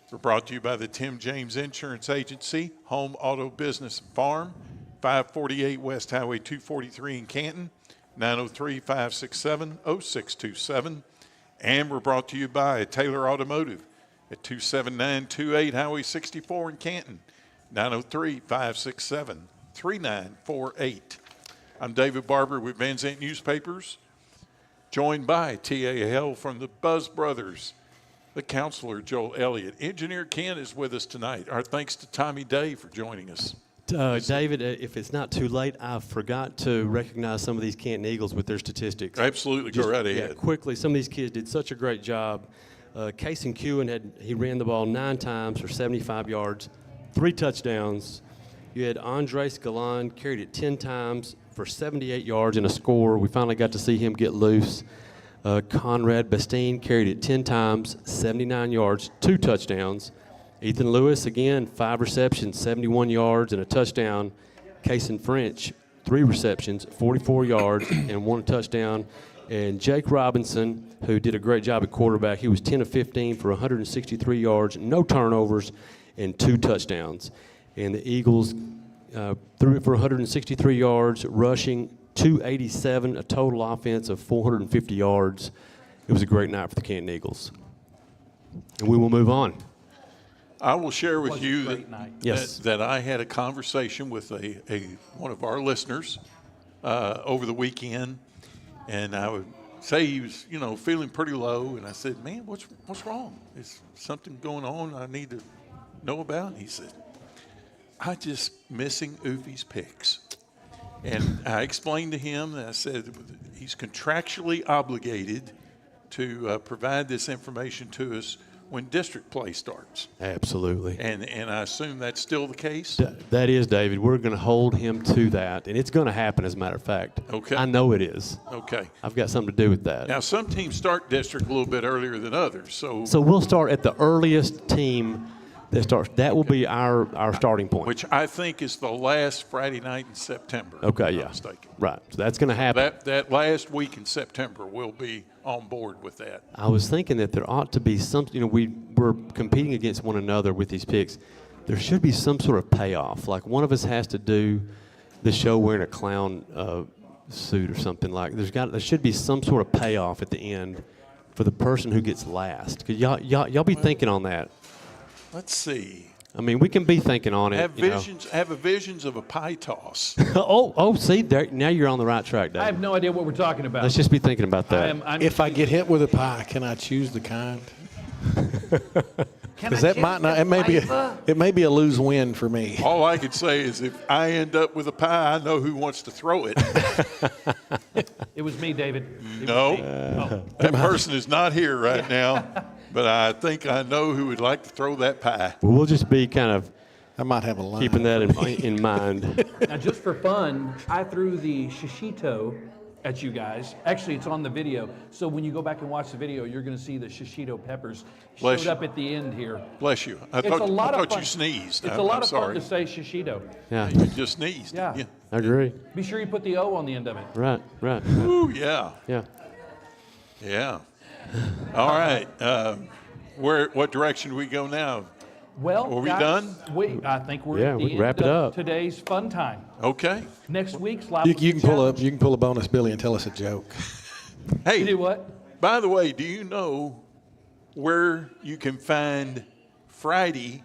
We're brought to you by the Tim James Insurance Agency, Home Auto Business and Farm, 548 West Highway 243 in Canton, 903-567-0627. And we're brought to you by Taylor Automotive at 27928 Highway 64 in Canton, 903-567-3948. I'm David Barber with Van Zandt Newspapers, joined by T.A. Hell from the Buzz Brothers, the counselor, Joel Elliott. Engineer Ken is with us tonight. Our thanks to Tommy Day for joining us. David, if it's not too late, I forgot to recognize some of these Canton Eagles with their statistics. Absolutely, go right ahead. Yeah, quickly, some of these kids did such a great job. Casey Kewen he ran the ball 9 times for 75 yards, 3 touchdowns. You had Andres Galan carried it 10 times for 78 yards and a score. We finally got to see him get loose. Conrad Bastine carried it 10 times, 79 yards, 2 touchdowns. Ethan Lewis, again, 5 receptions, 71 yards and a touchdown. Kason French, 3 receptions, 44 yards and 1 touchdown. And Jake Robinson, who did a great job at quarterback, he was 10 of 15 for 163 yards, no turnovers, and 2 touchdowns. And the Eagles threw it for 163 yards, rushing 287, a total offense of 450 yards. It was a great night for the Canton Eagles. And we will move on. I will share with you that I had a conversation with one of our listeners over the weekend, and I would say he was, feeling pretty low, and I said, "Man, what's wrong? Is something going on I need to know about?" And he said, "I just missing Oofy's picks." And I explained to him that I said he's contractually obligated to provide this information to us when district play starts. Absolutely. And I assume that's still the case? That is, David. We're going to hold him to that, and it's going to happen, as a matter of fact. Okay. I know it is. Okay. I've got something to do with that. Now, some teams start district a little bit earlier than others. So we'll start at the earliest team that starts. That will be our starting point. Which I think is the last Friday night in September. Okay, if I'm yeah. not mistaken. Right. So that's going to happen. That last week in September, we'll be on board with that. I was thinking that there ought to be something, we're competing against one another with these picks. There should be some sort of payoff. Like one of us has to do the show wearing a clown suit or something like. There should be some sort of payoff at the end for the person who gets last. Could y'all be thinking on that? Let's see. I mean, we can be thinking on it. Have visions of a pie toss. See, there, now you're on the right track, Dave. I have no idea what we're talking about. Let's just be thinking about that. If I get hit with a pie, can I choose the kind? Because that might not. It may be a lose-win for me. All I could say is if I end up with a pie, I know who wants to throw it. It was me, David. That person is not here right now, but I think I know who would like to throw that pie. Well, we'll just be kind of I might have a line. keeping that in mind. Now, just for fun, I threw the shishito at you guys. Actually, it's on the video. So when you go back and watch the video, you're going to see the shishito peppers showed up at the end here. Bless you. I It's thought a lot of fun. you sneezed. It's I'm a lot of sorry. fun to say shishito. Yeah, You just sneezed. Yeah. didn't I agree. Be sure you put the O on the end of it. Right. you? Ooh, yeah. Yeah. All right. What direction do we go now? Well, Are we guys, done? I think we're Yeah, at we the can end wrap it of up. today's fun time. Okay. Next week's live. You can pull a bonus Billy and tell us a joke. Hey, You do what? by the way, do you know where you can find Friday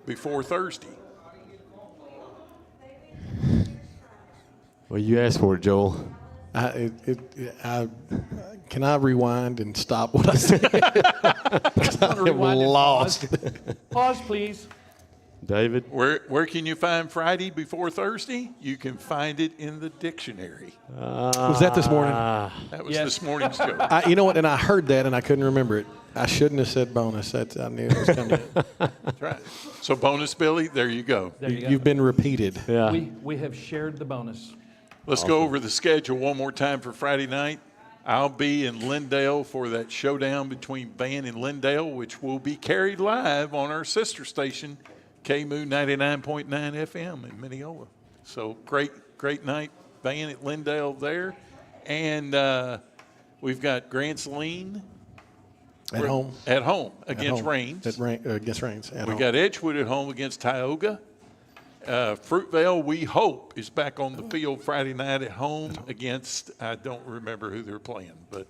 before Thursday? Well, you asked for it, Joel. Can I rewind and stop what I said? Because I'm Rewind and lost. Pause, please. David? Where can you find Friday before Thursday? You can find it in the dictionary. Was that this morning? That was Yes. this morning's joke. You know what? And I heard that and I couldn't remember it. I shouldn't have said bonus. I knew it was coming. That's right. So bonus, Billy, there you go. There you go. You've been repeated. Yeah. We have shared the bonus. Let's go over the schedule one more time for Friday night. I'll be in Lindale for that showdown between Van and Lindale, which will be carried live on our sister station, KMOO 99.9 FM in Mineola. So great night, Van at Lindale there. And we've got Grand Saline At home. At home against home. Rains. Against Rains. We got Edgewood at home against Tioga. Fruitvale, we hope, is back on the field Friday night at home against, I don't remember who they're playing, but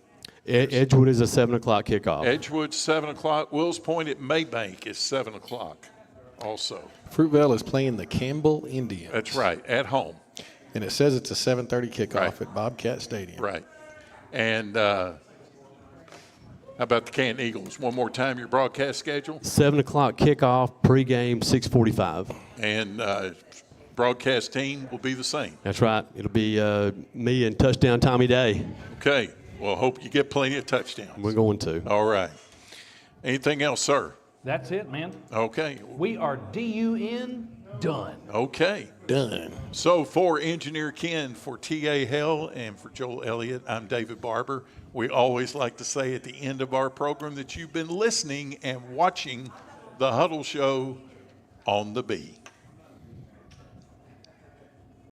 Edgewood is a 7 o'clock kickoff. Edgewood, 7 o'clock. Wills Point at Maybank is 7 o'clock also. Fruitvale is playing the Campbell Indians. That's right, at home. And it says it's a 7:30 kickoff Right. at Bobcat Stadium. Right. And How about the Canton Eagles? One more time, your broadcast schedule. 7 o'clock kickoff, pregame 6:45. And broadcast team will be the same. That's right. It'll be me and touchdown Tommy Day. Okay. Well, hope you get plenty of touchdowns. We're going to. All right. Anything else, sir? That's it, man. Okay. We are DUN done. Okay. Done. So for Engineer Ken, for T.A. Hell, and for Joel Elliott, I'm David Barber. We always like to say at the end of our program that you've been listening and watching the Huddle Show on the Bee.